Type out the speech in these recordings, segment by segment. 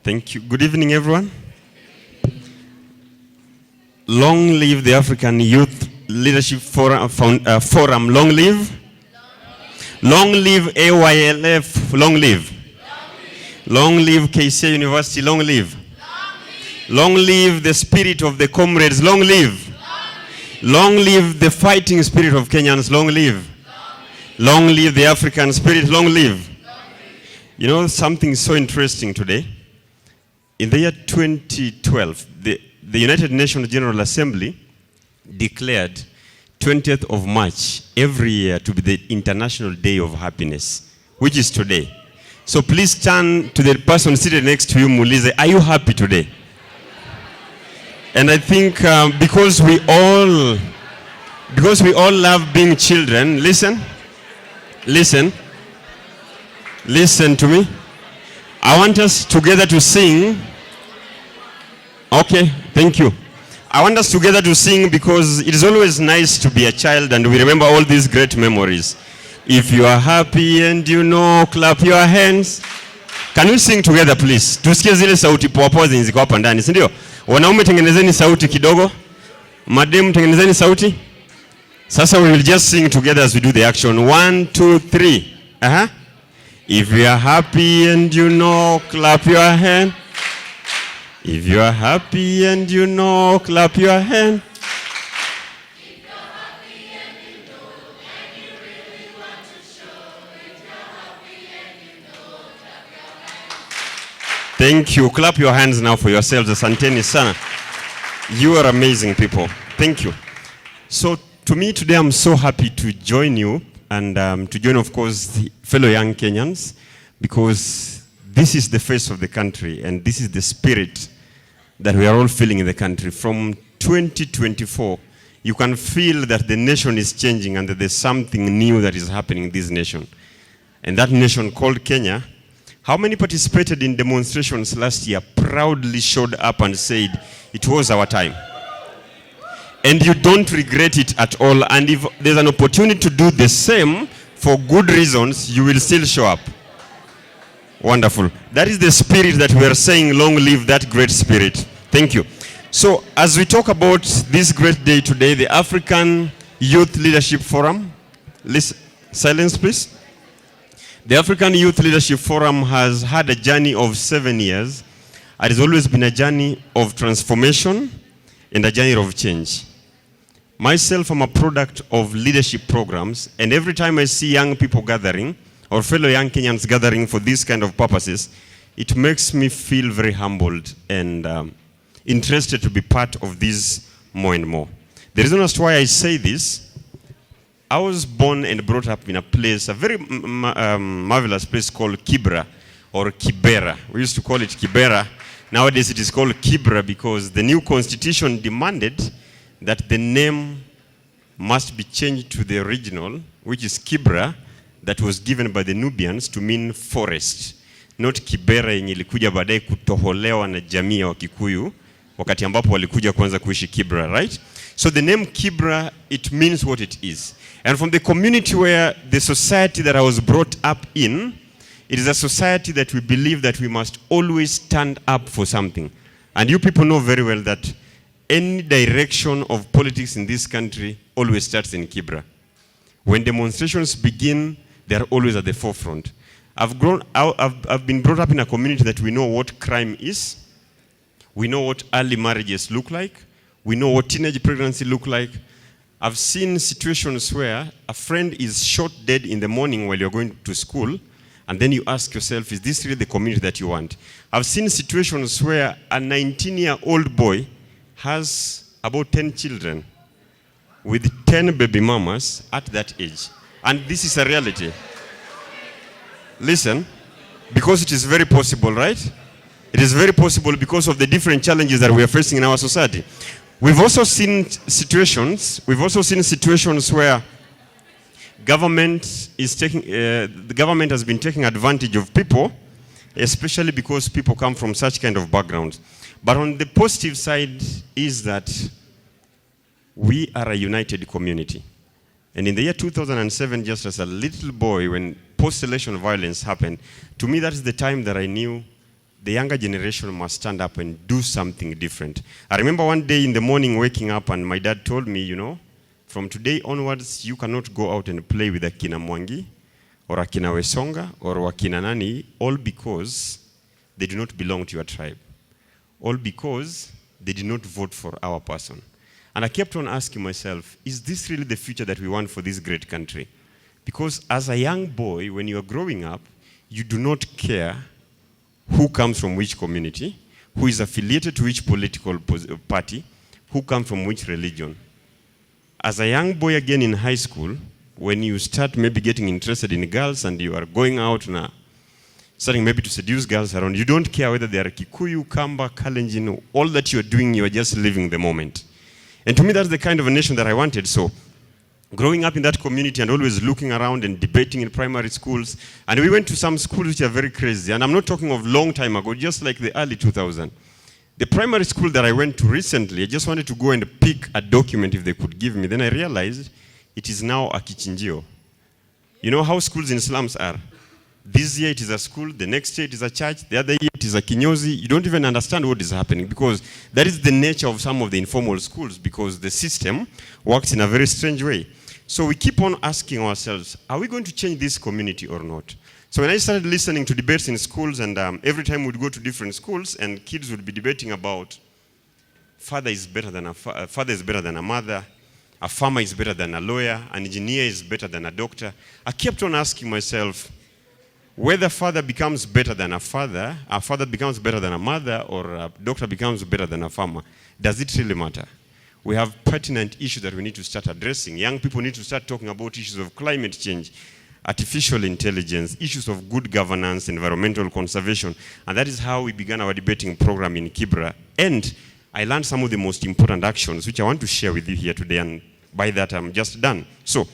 Thank you. Good evening, everyone. Long live the African Youth Leadership Forum. Long live. Long live AYLF. Long live. Long live KCA University. Long live. Long live the spirit of the comrades. Long live. Long live the fighting spirit of Kenyans. Long live. Long live the African spirit. Long live. You know, something so interesting today. In the year 2012, the United Nations General Assembly declared 20th of March every year to be the International Day of Happiness, which is today. So please turn to the person seated next to you, Mulize. Are you happy today? And I think because we all love being children, listen to me. I want us together to sing. Okay, thank you. I want us together to sing because it is always nice to be a child and we remember all these great memories. If you are happy and you know, clap your hands. Can we sing together please? Tusikie zile sauti poa poa ziko hapa ndani, si ndio? Wanaume tengenezeni sauti kidogo. Madem tengenezeni sauti. Sasa we will just sing together as we do the action. 1, 2, 3. If you are happy and you know, clap your hand. If you are happy and you know, clap your hand. If you're happy and you know, and you really want to show, if you're happy and you know, clap your hands. Thank you. Clap your hands now for yourselves. Asanteni sana. You are amazing people. Thank you. So to me today, I'm so happy to join you and to join, of course, the fellow young Kenyans, because this is the face of the country and this is the spirit that we are all feeling in the country. From 2024, you can feel that the nation is changing and that there's something new that is happening in this nation. And that nation called Kenya, how many participated in demonstrations last year, proudly showed up and said, it was our time? And you don't regret it at all. And if there's an opportunity to do the same for good reasons, you will still show up. Wonderful. That is the spirit that we are saying, long live that great spirit. Thank you. So as we talk about this great day today, the African Youth Leadership Forum, listen, silence please. The African Youth Leadership Forum has had a journey of 7 years. It has always been a journey of transformation and a journey of change. Myself, I'm a product of leadership programs, and every time I see young people gathering, or fellow young Kenyans gathering for these kind of purposes, it makes me feel very humbled and interested to be part of this more and more. The reason as to why I say this, I was born and brought up in a place, a very marvelous place called Kibra, or Kibera. We used to call it Kibera. Nowadays it is called Kibra because the new constitution demanded that the name must be changed to the original, which is Kibra, that was given by the Nubians to mean forest. Not Kibera yenye ilikuja baadaye kutoholewa na jamii ya Wakikuyu wakati ambapo walikuja kuanza kuishi Kibra, right? So the name Kibra, it means what it is. And from the community where the society that I was brought up in, it is a society that we believe that we must always stand up for something. And you people know very well that any direction of politics in this country always starts in Kibra. When demonstrations begin, they are always at the forefront. I've been brought up in a community that we know what crime is. We know what early marriages look like. We know what teenage pregnancy look like. I've seen situations where a friend is shot dead in the morning while you're going to school, and then you ask yourself, is this really the community that you want? I've seen situations where a 19-year-old boy has about 10 children with 10 baby mamas at that age. And this is a reality. Listen, because it is very possible, right? It is very possible because of the different challenges that we are facing in our society. We've also seen situations where the government has been taking advantage of people, especially because people come from such kind of backgrounds. But on the positive side is that we are a united community. And in the year 2007, just as a little boy, when post-election violence happened, to me that is the time that I knew the younger generation must stand up and do something different. I remember one day in the morning waking up and my dad told me, you know, from today onwards, you cannot go out and play with Akina Mwangi or Akina Wesonga or Wakina Nani, all because they do not belong to your tribe. All because they did not vote for our person. And I kept on asking myself, is this really the future that we want for this great country? Because as a young boy, when you are growing up, you do not care who comes from which community, who is affiliated to which political party, who comes from which religion. As a young boy again in high school, when you start maybe getting interested in girls and you are going out now, starting maybe to seduce girls around, you don't care whether they are Kikuyu, Kamba, Kalenjin, all that you are doing, you are just living the moment. And to me, that's the kind of a nation that I wanted. So growing up in that community and always looking around and debating in primary schools, and we went to some schools which are very crazy, and I'm not talking of long time ago, just like the early 2000s. The primary school that I went to recently, I just wanted to go and pick a document if they could give me. Then I realized it is now a kichinjio. You know how schools in slums are? This year it is a school, the next year it is a church, the other year it is a kinyozi. You don't even understand what is happening because that is the nature of some of the informal schools because the system works in a very strange way. So we keep on asking ourselves, are we going to change this community or not? So when I started listening to debates in schools and every time we'd go to different schools and kids would be debating about father is better than a mother, a farmer is better than a lawyer, an engineer is better than a doctor, I kept on asking myself, whether father becomes better than a father becomes better than a mother, or a doctor becomes better than a farmer, does it really matter? We have pertinent issues that we need to start addressing. Young people need to start talking about issues of climate change, artificial intelligence, issues of good governance, environmental conservation. And that is how we began our debating program in Kibra. And I learned some of the most important actions, which I want to share with you here today. And by that, I'm just done. So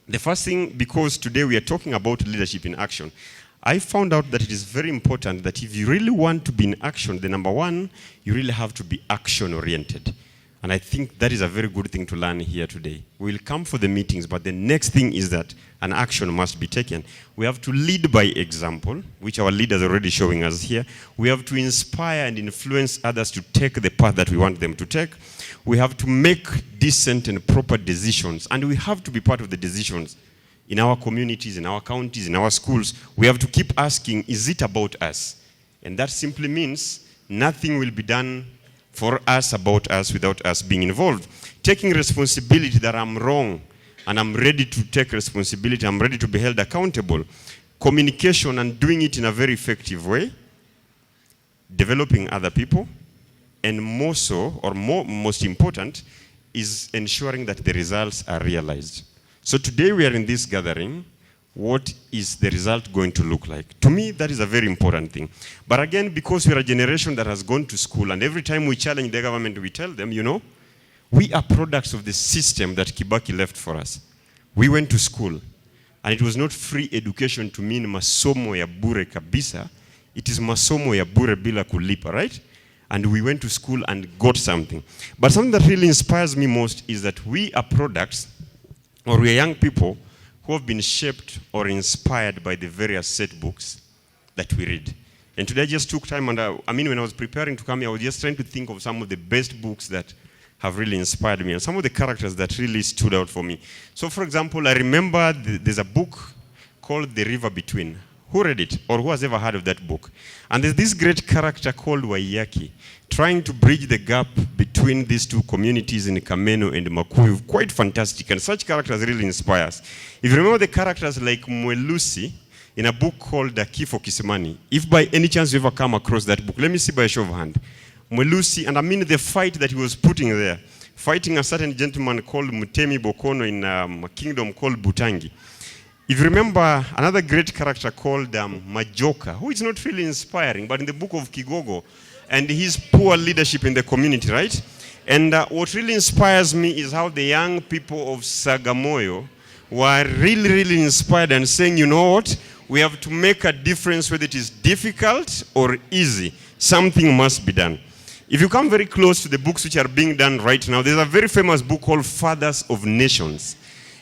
the first thing, because today we are talking about leadership in action, I found out that it is very important that if you really want to be in action, the number one, you really have to be action-oriented. And I think that is a very good thing to learn here today. We'll come for the meetings, but the next thing is that an action must be taken. We have to lead by example, which our leaders are already showing us here. We have to inspire and influence others to take the path that we want them to take. We have to make decent and proper decisions, and we have to be part of the decisions in our communities, in our counties, in our schools. We have to keep asking, is it about us? And that simply means nothing will be done for us, about us, without us being involved. Taking responsibility that I'm wrong, and I'm ready to take responsibility, I'm ready to be held accountable. Communication and doing it in a very effective way. Developing other people. And more so, or most important, is ensuring that the results are realized. So today we are in this gathering. What is the result going to look like? To me, that is a very important thing. But again, because we are a generation that has gone to school, and every time we challenge the government, we tell them, you know, we are products of the system that Kibaki left for us. We went to school, and it was not free education to mean masomo ya bure kabisa. It is masomo ya bure bila kulipa, right? And we went to school and got something. But something that really inspires me most is that we are products, or we are young people, who have been shaped or inspired by the various set books that we read. And today I just took time, and when I was preparing to come here, I was just trying to think of some of the best books that have really inspired me, and some of the characters that really stood out for me. So for example, I remember there's a book called The River Between. Who read it, or who has ever heard of that book? And there's this great character called Waiyaki, trying to bridge the gap between these two communities in Kameno and Makuyu. Quite fantastic, and such characters really inspire us. If you remember the characters like Mwelusi in a book called Kifo Kisimani, if by any chance you ever come across that book, let me see by a show of hand. Mwelusi, and I mean the fight that he was putting there, fighting a certain gentleman called Mutemi Bokono in a kingdom called Butangi. If you remember another great character called Majoka, who is not really inspiring, but in the book of Kigogo, and his poor leadership in the community, right? And what really inspires me is how the young people of Sagamoyo were really, really inspired and saying, you know what? We have to make a difference whether it is difficult or easy. Something must be done. If you come very close to the books which are being done right now, there's a very famous book called Fathers of Nations.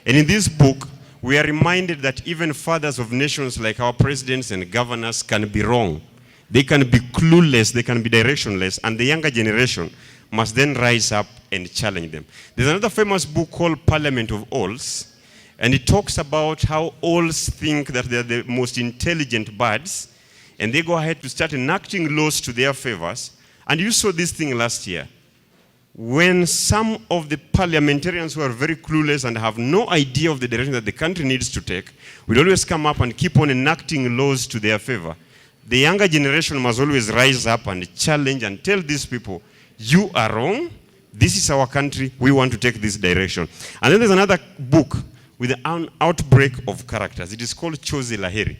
And in this book, we are reminded that even fathers of nations like our presidents and governors can be wrong. They can be clueless, they can be directionless, and the younger generation must then rise up and challenge them. There's another famous book called Parliament of Owls, and it talks about how owls think that they're the most intelligent birds, and they go ahead to start enacting laws to their favors. And you saw this thing last year, when some of the parliamentarians who are very clueless and have no idea of the direction that the country needs to take, will always come up and keep on enacting laws to their favor. The younger generation must always rise up and challenge and tell these people, you are wrong, this is our country, we want to take this direction. And then there's another book with an outbreak of characters. It is called Chozi Lahiri.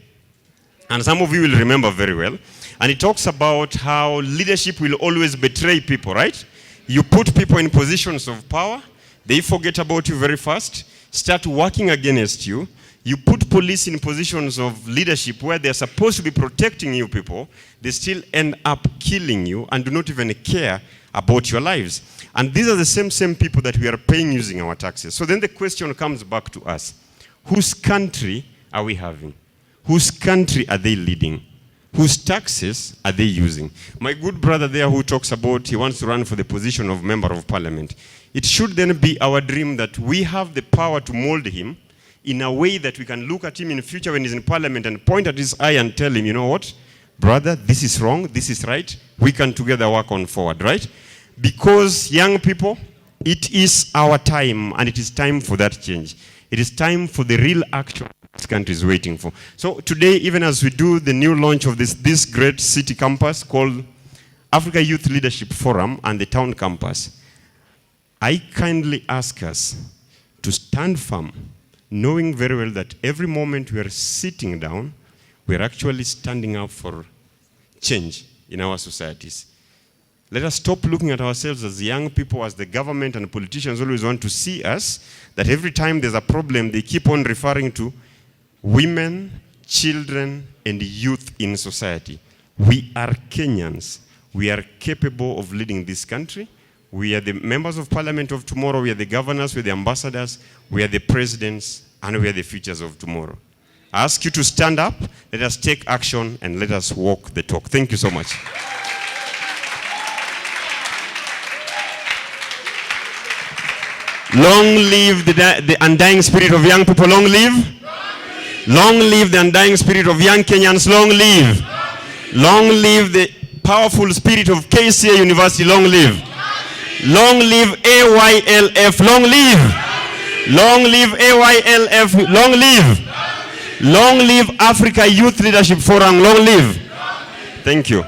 And some of you will remember very well. And it talks about how leadership will always betray people, right? You put people in positions of power, they forget about you very fast, start working against you. You put police in positions of leadership where they're supposed to be protecting you people, they still end up killing you and do not even care about your lives. And these are the same people that we are paying using our taxes. So then the question comes back to us. Whose country are we having? Whose country are they leading? Whose taxes are they using? My good brother there who talks about he wants to run for the position of member of parliament. It should then be our dream that we have the power to mold him in a way that we can look at him in the future when he's in parliament and point at his eye and tell him, you know what, brother, this is wrong, this is right. We can together work on forward, right? Because young people, it is our time and it is time for that change. It is time for the real action this country is waiting for. So today, even as we do the new launch of this great city campus called Africa Youth Leadership Forum and the town campus, I kindly ask us to stand firm, knowing very well that every moment we are sitting down, we are actually standing up for change in our societies. Let us stop looking at ourselves as young people, as the government and politicians always want to see us, that every time there's a problem, they keep on referring to women, children, and youth in society. We are Kenyans. We are capable of leading this country. We are the members of parliament of tomorrow. We are the governors, we are the ambassadors, we are the presidents, and we are the futures of tomorrow. I ask you to stand up, let us take action, and let us walk the talk. Thank you so much. Long live the undying spirit of young people. Long live. Long live the undying spirit of young Kenyans. Long live. Long live the powerful spirit of KCA University. Long live. Long live AYLF. Long live. Long live AYLF. Long live. Long live Africa Youth Leadership Forum. Long live. Thank you.